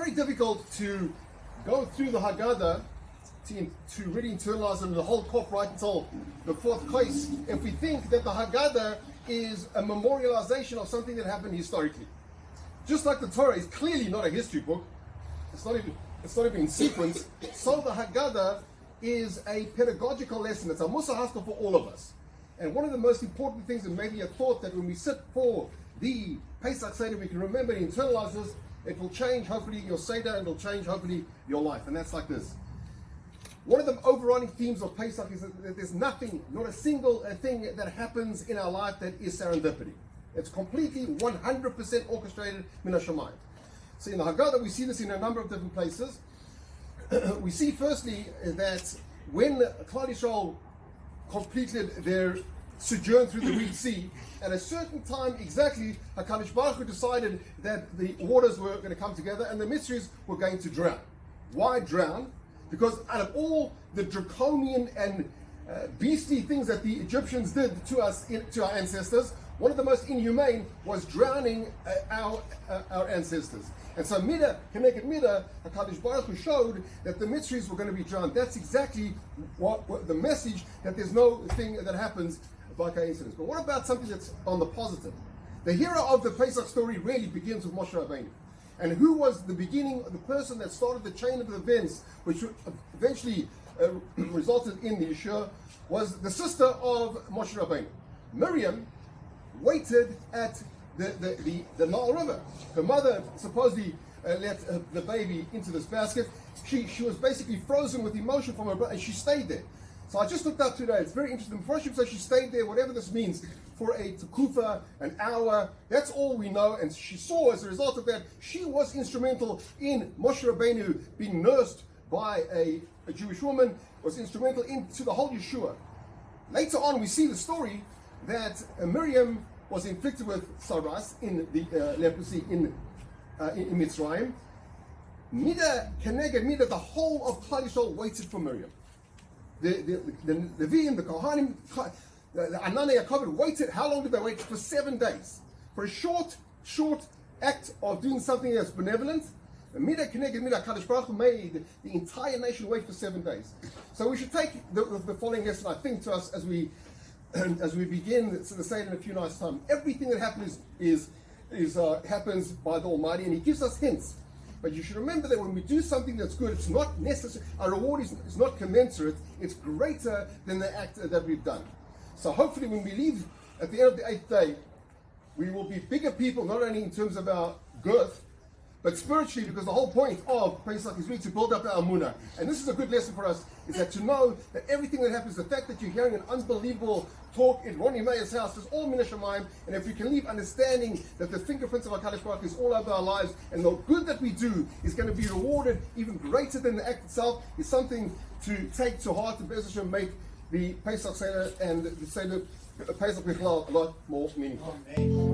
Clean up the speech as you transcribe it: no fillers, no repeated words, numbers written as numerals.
very difficult to go through the Hagadah to really internalize them the whole kop right until the fourth case if we think that the Hagadah is a memorialization of something that happened historically. Just like the Torah is clearly not a history book, it's not even in sequence, so the Hagadah is a pedagogical lesson. It's a Musa Haskell for all of us. And one of the most important things, and maybe a thought that when we sit for the Pesach Seder, we can remember and internalize this, it will change hopefully your Seder and it will change hopefully your life. And that's like this. One of the overriding themes of Pesach is that there's nothing, not a single thing that happens in our life that is serendipity. It's completely 100% orchestrated min hashamayim. So in the Haggadah, we see this in a number of different places. We see firstly that when Klal Yisrael completed their sojourn through the Red Sea, at a certain time exactly, HaKadosh Baruch Hu decided that the waters were going to come together and the Mitzris were going to drown. Why drown? Because out of all the draconian and beastly things that the Egyptians did to us, to our ancestors, one of the most inhumane was drowning our ancestors. And so Midah, Keneged Midah, HaKadosh Baruch Hu showed that the Mitzris were going to be drowned. That's exactly what the message, that there's no thing that happens by coincidence. But what about something that's on the positive? The hero of the Pesach story really begins with Moshe Rabbeinu. And who was the beginning, the person that started the chain of events, which eventually resulted in the Yeshua, was the sister of Moshe Rabbeinu. Miriam waited at the Nile River. Her mother supposedly let the baby into this basket. She was basically frozen with emotion from her brother, and she stayed there. So I just looked up today. It's very interesting. Before she stayed there, whatever this means, for a tekufa, an hour. That's all we know. And she saw, as a result of that, she was instrumental in Moshe Rabbeinu being nursed by a Jewish woman, was instrumental into the whole Yeshua. Later on, we see the story that Miriam was inflicted with saras in the leprosy in Mitzrayim. Midah Keneged Midah, the whole of Klal Yisrael waited for Miriam. The Levim, the Kohanim, the Ananei HaKavod waited. How long did they wait? For 7 days. For a short act of doing something that's benevolent. Midah Keneged Midah, HaKadosh Baruch Hu made the entire nation wait for 7 days. So we should take the following lesson, I think, to us as we begin the Seder in a few nights' time. Everything that happens happens by the Almighty, and He gives us hints. But you should remember that when we do something that's good, it's not necessary. Our reward is not commensurate. It's greater than the act that we've done. So hopefully, when we leave at the end of the 8th day, we will be bigger people, not only in terms of our girth, but spiritually, because the whole point of Pesach is really to build up our emunah. And this is a good lesson for us, is that to know that everything that happens, the fact that you're hearing an unbelievable talk in Ronnie Mayer's house, is all min hashamayim, and if we can leave understanding that the fingerprints of HaKadosh Baruch Hu is all over our lives, and the good that we do is going to be rewarded even greater than the act itself, is something to take to heart, and Be'ez Hashem make the Pesach Seder and the Seder Pesach Bichlal a lot more meaningful. Amen.